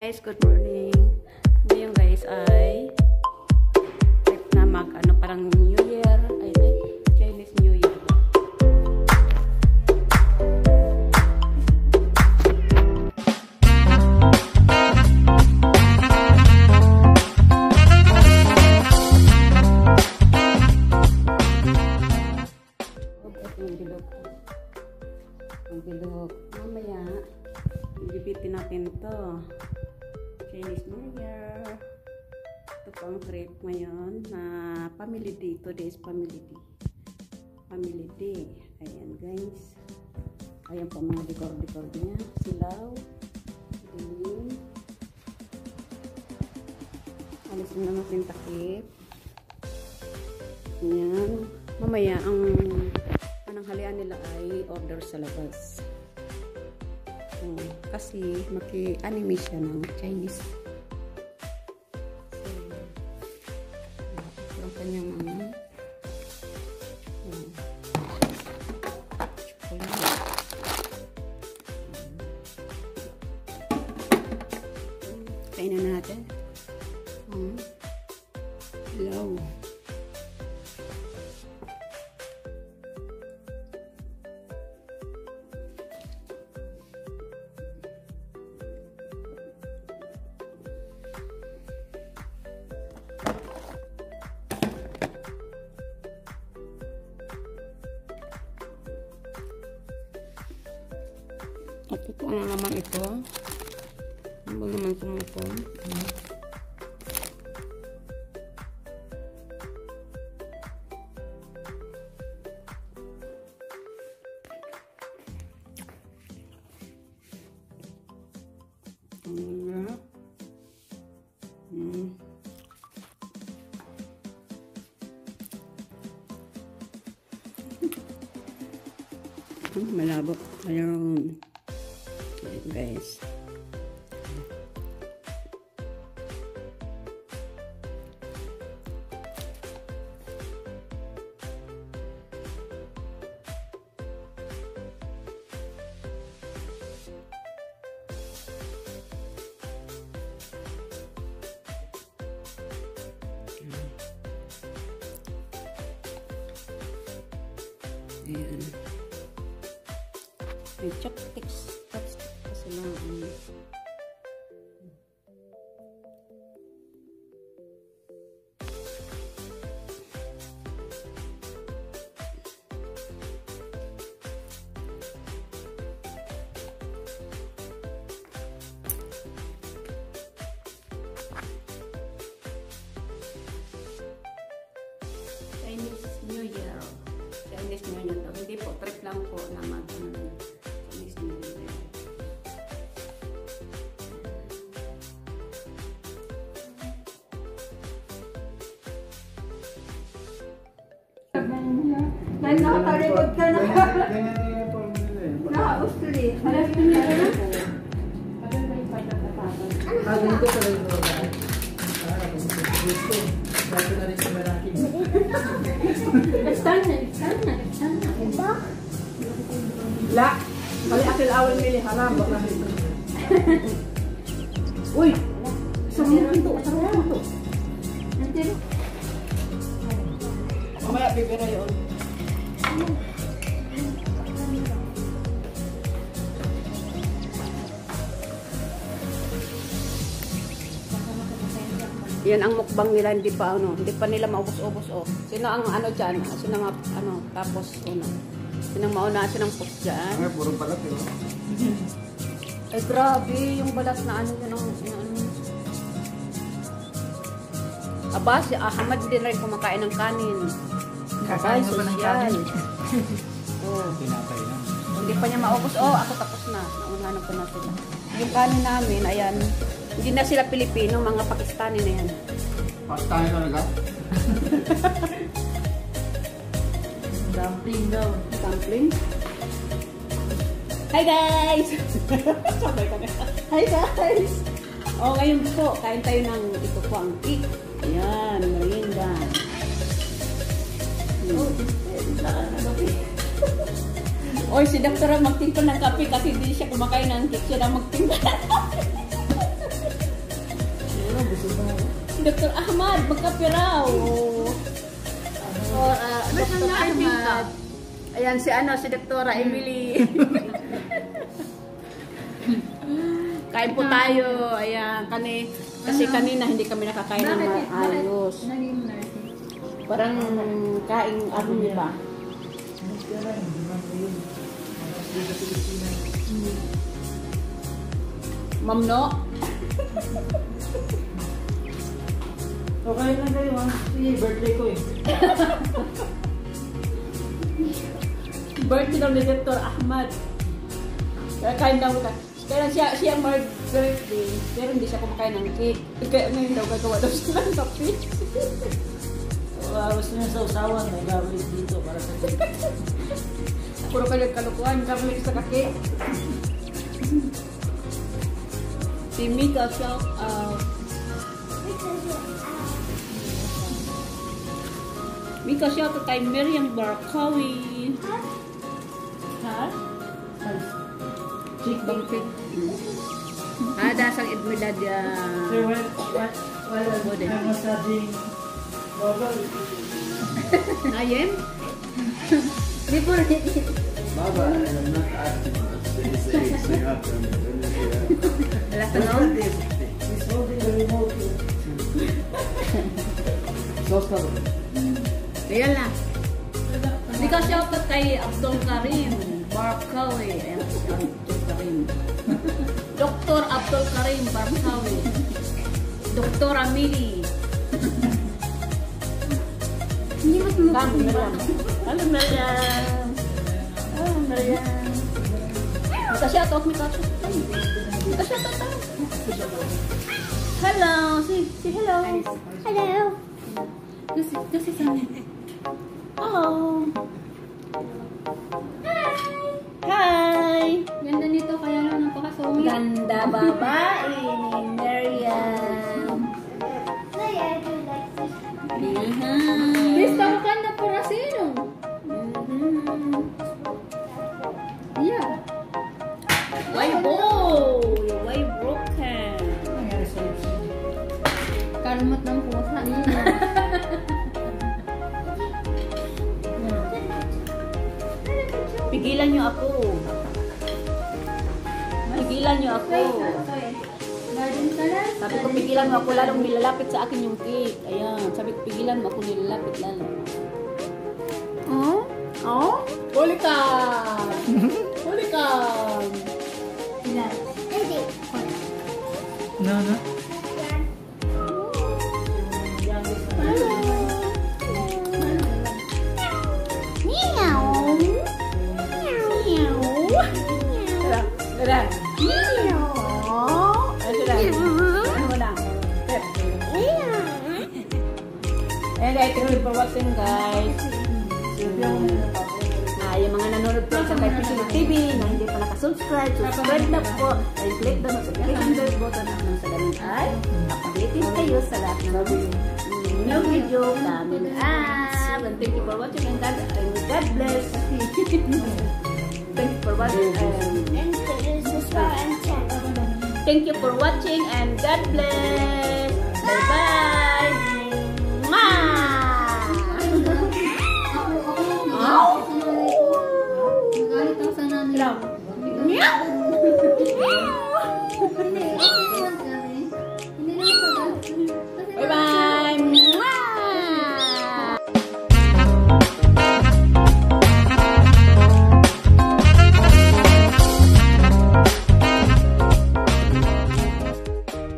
Guys, good morning. Ngayon guys ay trip na parang New Year. Ay, Chinese New Year. Ang bilog. Mamaya, ibibitin natin ito. Chinese New Year. Ito po ang trip ngayon na family day. Today is family day. Family day. Ayan guys. Ayan po mga decor-decor niya. Silaw. Ayan. Alisin na natin takip. Ayan. Mamaya ang pananghalian nila ay order sa labas. Kasi maki-anime siya ng Chinese. So, ang kanyang kainin na natin. Hello. At ito ang naman ito. Ano ba naman ito? Malabo. Ayun. Guys. Ayan. May chopsticks. Kasi lang Chinese New Year. Chinese New Year. Hindi po, trip lang po na Chinese New Year. Dahil nakatalikod ka na. Naka-Australia. Alam mo niya na po. Alam mo yung pagkakatapan. Ganito pala yung roda. Gusto. Bago na rin sa malaki. Nagtan na. Diba? La! Kali akil awal nili. Haram. Baka nito. Uy! Isang ito. Nandito. Mamaya pipira yun. Yan ang mukbang nila, hindi pa nila maubos-ubos Sino ang diyan? Sino ang tapos Sino ang mauna, sino ang post diyan? Ay, puro balat yun. Ay grabe, yung balat na yun Aba, si Ahmad din rin kumakain ng kanin. Ay, sosyal. Pinapay lang. Hindi pa niya maubos. Ako tapos na. Naunahan ko na sila. Yung kanin namin, ayan. Hindi na sila Pilipino, mga Pakistani na yan. Pakistani talaga? Dumpling daw. Dumpling? Hi guys! Sabay kami. Hi guys! Ngayon po, kain tayo ng ito po ang cake. Ayan, merienda. Oy, si Dr. magtimpla ng kape kasi hindi siya kumakain ng cake. Siya na magtimpla. si Dr. Ahmad, magkapiraw. Or Dr. Ahmad. Ayan si si Dr. Emily. Kain po tayo. Ayan, kasi kanina hindi kami nakakain ng maayos. Parang kaing ba? Ma'am, no? Okay lang kayo ha. Sige, birthday ko eh. Birthday daw ni Dr. Ahmad. Kaya kain daw ka. Kaya siya birthday, pero hindi siya kumakain ng cake. Kaya ngayon daw gagawa daw siya ng kape. Gusto niya sa usawan, may gawin dito para sa cake. Puro kayo kalukuhan, kami sa kake. Si Mika, shout out. Mika, shout out kay Miriam Barkawi. Ha? Chick Bangkit. Dasang edmilad Sir, while I'm massaging bubble. Ayem? Before it. Baba, I'm not asking. So you have to. Alas na no? He's holding the remote. So stubborn. Ayan na. Mika, shout out kay Abdul Karim Barkawi. Ayan, Abdul Karim. Dr. Abdul Karim Barkawi. Dr. Amili. Hindi mo tumutok. Kami, Miriam. Hello, Miriam. Oh, Miriam. Mika, shout out, Mika. Mika, shout out. Hello. Say hello. Hello. Kasi sana. Hello. Hi. Ganda nito kaya lang napakasungit. Ganda babae ni Miriam. Please tahu kan na porasino. Yeah. Why broken? Kalmot ng pusa. Pigilan niyo ako. Pigilan niyo ako. Garden salad. Sabi ko pigilan mo ako, lalong nilalapit sa akin yung cake. Ayan, sabi ko pigilan mo ako, nilalapit lalo. Oh? Oh? Huli ka! Huli ka! Ilan? No. Tara. Ano mo lang? Ayan guys, thank you for watching guys. Yung mga nanonood po sa K.S.A TV na hindi pa nakasubscribe, subscribe na po and click the notification bell button at nang sa ganun ay updated kayo sa lahat ng new video coming up. And thank you for watching and God bless. Thank you for watching and thank you for watching and God bless. Bye bye. Magalit ako sa nanay. Meow.